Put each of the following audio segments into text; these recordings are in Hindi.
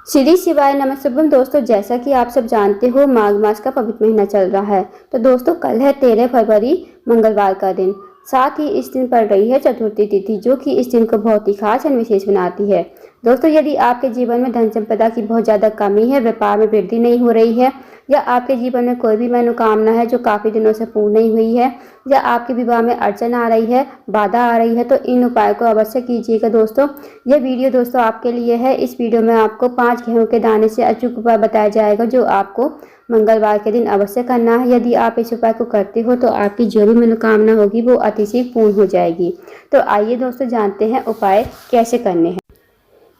श्री शिवाय नमस्तुभ्यम। दोस्तों, जैसा कि आप सब जानते हो, माघ मास का पवित्र महीना चल रहा है। तो दोस्तों, कल है 13 फरवरी मंगलवार का दिन। साथ ही इस दिन पड़ रही है चतुर्थी तिथि, जो कि इस दिन को बहुत ही खास और विशेष बनाती है। दोस्तों, यदि आपके जीवन में धन संपदा की बहुत ज़्यादा कमी है, व्यापार में वृद्धि नहीं हो रही है, या आपके जीवन में कोई भी मनोकामना है जो काफ़ी दिनों से पूर्ण नहीं हुई है, या आपके विवाह में अड़चन आ रही है, बाधा आ रही है, तो इन उपायों को अवश्य कीजिएगा। दोस्तों, यह वीडियो दोस्तों आपके लिए है। इस वीडियो में आपको 5 गेहूं के दाने से अचूक उपाय बताया जाएगा, जो आपको मंगलवार के दिन अवश्य करना है। यदि आप इस उपाय को करते हो तो आपकी जो भी मनोकामना होगी वो अतिशीघ्र पूर्ण हो जाएगी। तो आइए दोस्तों, जानते हैं उपाय कैसे करने हैं।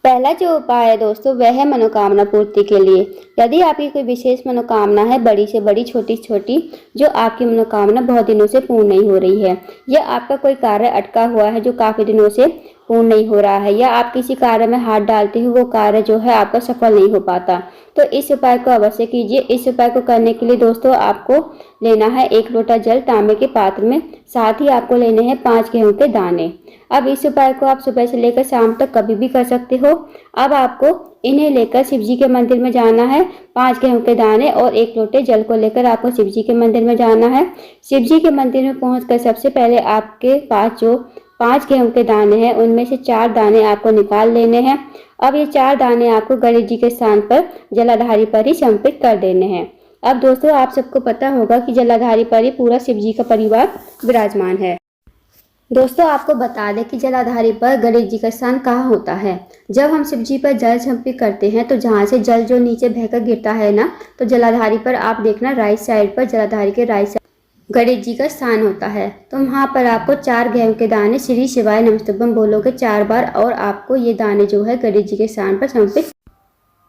पहला जो उपाय है दोस्तों, वह है मनोकामना पूर्ति के लिए। यदि आपकी कोई विशेष मनोकामना है, बड़ी से बड़ी, छोटी से छोटी, जो आपकी मनोकामना बहुत दिनों से पूर्ण नहीं हो रही है, या आपका कोई कार्य अटका हुआ है जो काफ़ी दिनों से पूर्ण नहीं हो रहा है, या आप किसी कार्य में हाथ डालते हो वो कार्य जो है आपका सफल नहीं हो पाता, तो इस उपाय को अवश्य कीजिए। इस उपाय को करने के लिए दोस्तों आपको लेना है 1 लोटा जल तांबे के पात्र में। साथ ही आपको लेने हैं 5 गेहूं के दाने। अब इस उपाय को आप सुबह से लेकर शाम तक कभी भी कर सकते हो। अब आपको इन्हें लेकर शिव जी के मंदिर में जाना है। 5 गेहूं के दाने और 1 लोटे जल को लेकर आपको शिव जी के मंदिर में जाना है। शिव जी के मंदिर में पहुंचकर सबसे पहले आपके पास जो 5 गेहूं के दाने हैं, उनमें से 4 दाने आपको निकाल लेने हैं। अब ये 4 दाने आपको गणेश जी के स्थान पर जलाधारी पर ही समर्पित कर देने हैं। अब दोस्तों, आप सबको पता होगा कि जलाधारी पर ही पूरा शिव जी का परिवार विराजमान है। दोस्तों, आपको बता दें कि जलाधारी पर गणेश जी का स्थान कहाँ होता है। जब हम शिव जी पर जल समर्पित करते हैं तो जहाँ से जल जो नीचे बहकर गिरता है ना, तो जलाधारी पर आप देखना राइट साइड पर, जलाधारी के राइट साइड गणेश जी का स्थान होता है। तो वहाँ पर आपको 4 गेहूं के दाने श्री शिवाय नमस्तुभ्यम बोलोगे 4 बार, और आपको ये दाने जो है गणेश जी के स्थान पर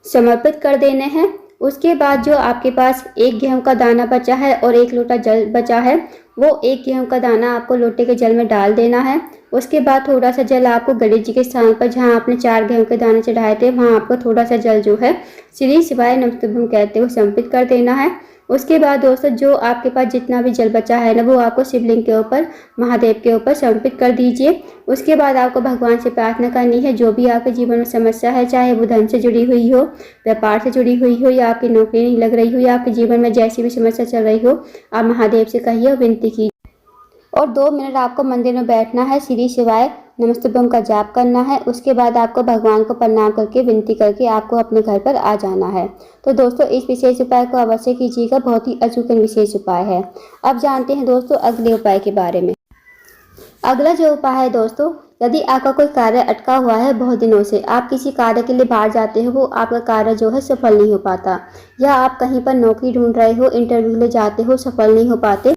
समर्पित कर देने हैं। उसके बाद जो आपके पास 1 गेहूं का दाना बचा है और 1 लोटा जल बचा है, वो 1 गेहूं का दाना आपको लोटे के जल में डाल देना है। उसके बाद थोड़ा सा जल आपको गणेश जी के स्थान पर, जहां आपने 4 गेहूं के दाने चढ़ाए थे, वहां आपको थोड़ा सा जल जो है श्री शिवाय नमस्तुभ्यम कहते हुए समर्पित कर देना है। उसके बाद दोस्तों, जो आपके पास जितना भी जल बचा है ना, वो आपको शिवलिंग के ऊपर, महादेव के ऊपर समर्पित कर दीजिए। उसके बाद आपको भगवान से प्रार्थना करनी है, जो भी आपके जीवन में समस्या है, चाहे वो धन से जुड़ी हुई हो, व्यापार से जुड़ी हुई हो, या आपकी नौकरी नहीं लग रही हो, या आपके जीवन में जैसी भी समस्या चल रही हो, आप महादेव से कहिए और विनती कीजिए। और 2 मिनट आपको मंदिर में बैठना है, श्री शिवाय नमस्तुभ्यम का जाप करना है। उसके बाद आपको भगवान को प्रणाम करके, विनती करके आपको अपने घर पर आ जाना है। तो दोस्तों, इस विशेष उपाय को अवश्य कीजिएगा, बहुत ही अचूक विशेष उपाय है। अब जानते हैं दोस्तों अगले उपाय के बारे में। अगला जो उपाय है दोस्तों, यदि आपका कोई कार्य अटका हुआ है बहुत दिनों से, आप किसी कार्य के लिए बाहर जाते हो, वो आपका कार्य जो है सफल नहीं हो पाता, या आप कहीं पर नौकरी ढूंढ रहे हो, इंटरव्यू ले जाते हो, सफल नहीं हो पाते,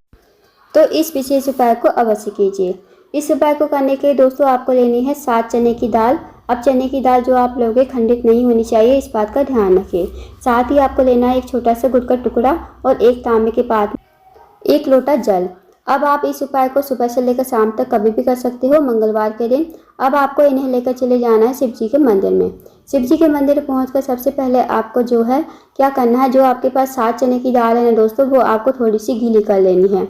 तो इस विशेष उपाय को अवश्य कीजिए। इस उपाय को करने के लिए दोस्तों आपको लेनी है 7 चने की दाल। अब चने की दाल जो आप लोगे खंडित नहीं होनी चाहिए, इस बात का ध्यान रखिए। साथ ही आपको लेना है 1 छोटा सा गुड़ का टुकड़ा और 1 तांबे के पात्र में 1 लोटा जल। अब आप इस उपाय को सुबह से लेकर शाम तक कभी भी कर सकते हो, मंगलवार के दिन। अब आपको इन्हें लेकर चले जाना है शिव जी के मंदिर में। शिव जी के मंदिर पहुंचकर सबसे पहले आपको जो है क्या करना है, जो आपके पास 7 चने की दाल है ना दोस्तों, वो आपको थोड़ी सी गीली कर लेनी है।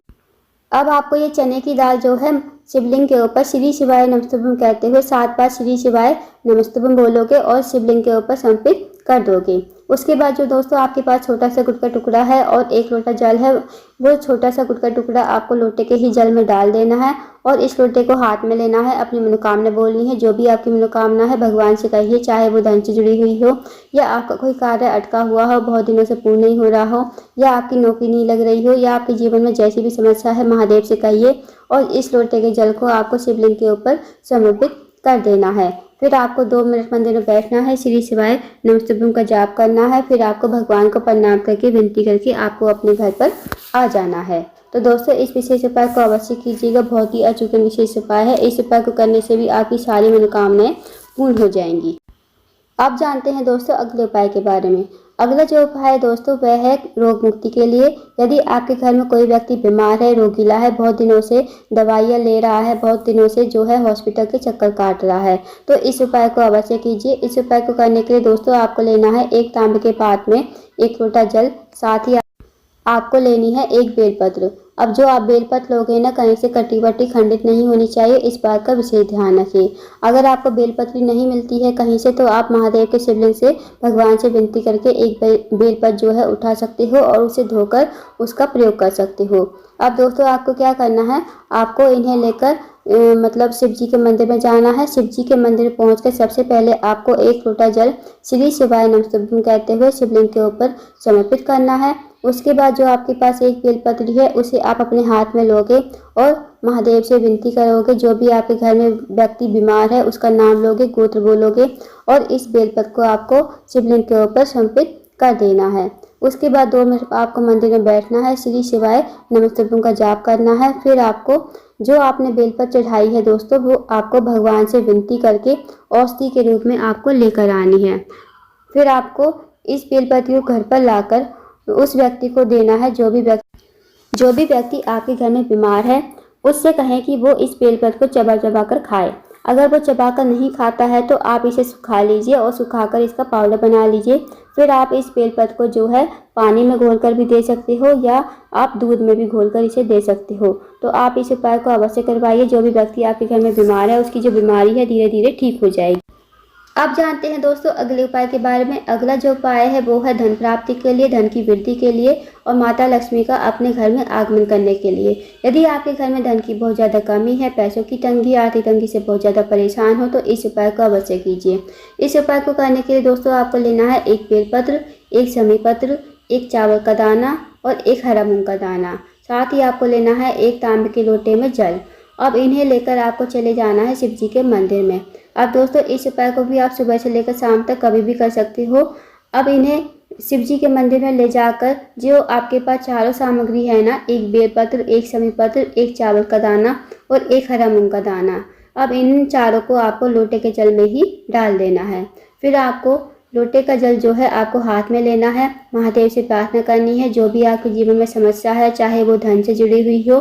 अब आपको ये चने की दाल जो है शिवलिंग के ऊपर श्री शिवाय नमस्तुभ्यम कहते हुए 7 बार श्री शिवाय नमस्तुभ्यम बोलोगे और शिवलिंग के ऊपर समर्पित कर दोगे। उसके बाद जो दोस्तों आपके पास छोटा सा गुड़ का टुकड़ा है और 1 लोटा जल है, वो छोटा सा गुड़ का टुकड़ा आपको लोटे के ही जल में डाल देना है, और इस लोटे को हाथ में लेना है। अपनी मनोकामना बोलनी है, जो भी आपकी मनोकामना है भगवान से कहिए, चाहे वो धन से जुड़ी हुई हो, या आपका कोई कार्य अटका हुआ हो, बहुत दिनों से पूर्ण नहीं हो रहा हो, या आपकी नौकरी नहीं लग रही हो, या आपके जीवन में जैसी भी समस्या है, महादेव से कहिए, और इस लोटे के जल को आपको शिवलिंग के ऊपर समर्पित कर देना है। फिर आपको 2 मिनट मंदिर में बैठना है, श्री शिवाय नमस्तुभ्यम का जाप करना है। फिर आपको भगवान को प्रणाम करके, विनती करके आपको अपने घर पर आ जाना है। तो दोस्तों, इस विशेष उपाय को अवश्य कीजिएगा, बहुत ही अचूक विशेष उपाय है। इस उपाय को करने से भी आपकी सारी मनोकामनाएं पूर्ण हो जाएंगी। अब जानते हैं दोस्तों अगले उपाय के बारे में। अगला जो उपाय है दोस्तों, वह है रोग मुक्ति के लिए। यदि आपके घर में कोई व्यक्ति बीमार है, रोगीला है, बहुत दिनों से दवाइयाँ ले रहा है, बहुत दिनों से जो है हॉस्पिटल के चक्कर काट रहा है, तो इस उपाय को अवश्य कीजिए। इस उपाय को करने के लिए दोस्तों आपको लेना है 1 तांबे के पात्र में 1 लोटा जल। साथ ही आपको लेनी है एक बेलपत्र। अब जो आप बेलपत्र लोगे ना, कहीं से कटी वटी खंडित नहीं होनी चाहिए, इस बात का विशेष ध्यान रखिए। अगर आपको बेलपत्री नहीं मिलती है कहीं से, तो आप महादेव के शिवलिंग से भगवान से विनती करके एक बेलपत्र जो है उठा सकते हो और उसे धोकर उसका प्रयोग कर सकते हो। अब दोस्तों आपको क्या करना है, आपको इन्हें लेकर मतलब शिव जी के मंदिर में जाना है। शिव जी के मंदिर में पहुंचकर सबसे पहले आपको एक लोटा जल श्री शिवाय नमस्तुभ्यं कहते हुए शिवलिंग के ऊपर समर्पित करना है। उसके बाद जो आपके पास एक बेलपत्री है उसे आप अपने हाथ में लोगे और महादेव से विनती करोगे। जो भी आपके घर में व्यक्ति बीमार है उसका नाम लोगे, गोत्र बोलोगे और इस बेलपत्र को आपको शिवलिंग के ऊपर समर्पित कर देना है। उसके बाद 2 मिनट आपको मंदिर में बैठना है, श्री शिवाय नमस्तुभ्यं का जाप करना है। फिर आपको जो आपने बेलपत्र चढ़ाई है दोस्तों, वो आपको भगवान से विनती करके औषधि के रूप में आपको लेकर आनी है। फिर आपको इस बेलपत्र को घर पर लाकर उस व्यक्ति को देना है। जो भी व्यक्ति आपके घर में बीमार है उससे कहें कि वो इस बेलपत्र को चबा चबा कर खाए। अगर वो चबा कर नहीं खाता है तो आप इसे सुखा लीजिए और सुखाकर इसका पाउडर बना लीजिए। फिर आप इस बेलपत्र को जो है पानी में घोलकर भी दे सकते हो या आप दूध में भी घोलकर इसे दे सकते हो। तो आप इस उपाय को अवश्य करवाइए। जो भी व्यक्ति आपके घर में बीमार है उसकी जो बीमारी है धीरे धीरे ठीक हो जाएगी। अब जानते हैं दोस्तों अगले उपाय के बारे में। अगला जो उपाय है वो है धन प्राप्ति के लिए, धन की वृद्धि के लिए और माता लक्ष्मी का अपने घर में आगमन करने के लिए। यदि आपके घर में धन की बहुत ज़्यादा कमी है, पैसों की तंगी, आर्थिक तंगी से बहुत ज़्यादा परेशान हो, तो इस उपाय को अवश्य कीजिए। इस उपाय को करने के लिए दोस्तों आपको लेना है एक बेलपत्र, एक शमी पत्र, एक चावल का दाना और एक हरा मूंग का दाना। साथ ही आपको लेना है एक तांबे के लोटे में जल। अब इन्हें लेकर आपको चले जाना है शिव जी के मंदिर में। अब दोस्तों इस उपाय को भी आप सुबह से लेकर शाम तक कभी भी कर सकते हो। अब इन्हें शिव जी के मंदिर में ले जाकर जो आपके पास चारों सामग्री है ना, एक बेलपत्र, एक शमी पत्र, एक चावल का दाना और एक हरा मूंग का दाना, अब इन चारों को आपको लोटे के जल में ही डाल देना है। फिर आपको लोटे का जल जो है आपको हाथ में लेना है, महादेव से प्रार्थना करनी है। जो भी आपके जीवन में समस्या है, चाहे वो धन से जुड़ी हुई हो,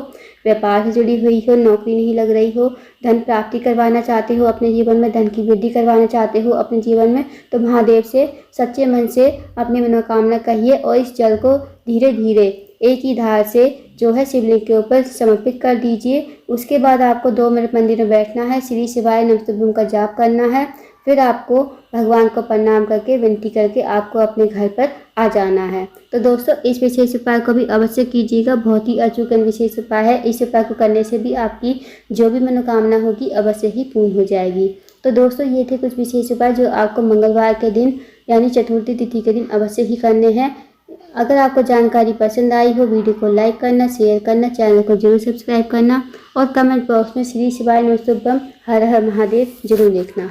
व्यापार से जुड़ी हुई हो, नौकरी नहीं लग रही हो, धन प्राप्ति करवाना चाहते हो, अपने जीवन में धन की वृद्धि करवाना चाहते हो अपने जीवन में, तो महादेव से सच्चे मन से अपनी मनोकामना कहिए और इस जल को धीरे धीरे एक ही धार से जो है शिवलिंग के ऊपर समर्पित कर दीजिए। उसके बाद आपको 2 मिनट मंदिर में बैठना है, श्री शिवाय नमस्तुभ्यं का जाप करना है। फिर आपको भगवान को प्रणाम करके विनती करके आपको अपने घर पर आ जाना है। तो दोस्तों इस विशेष उपाय को भी अवश्य कीजिएगा। बहुत ही अचूक विशेष उपाय है। इस उपाय को करने से भी आपकी जो भी मनोकामना होगी अवश्य ही पूर्ण हो जाएगी। तो दोस्तों ये थे कुछ विशेष उपाय जो आपको मंगलवार के दिन यानी चतुर्थी तिथि के दिन अवश्य ही करने हैं। अगर आपको जानकारी पसंद आई हो, वीडियो को लाइक करना, शेयर करना, चैनल को जरूर सब्सक्राइब करना और कमेंट बॉक्स में श्री शिवाय नमस्तुभ्यं हर हर महादेव जरूर लिखना।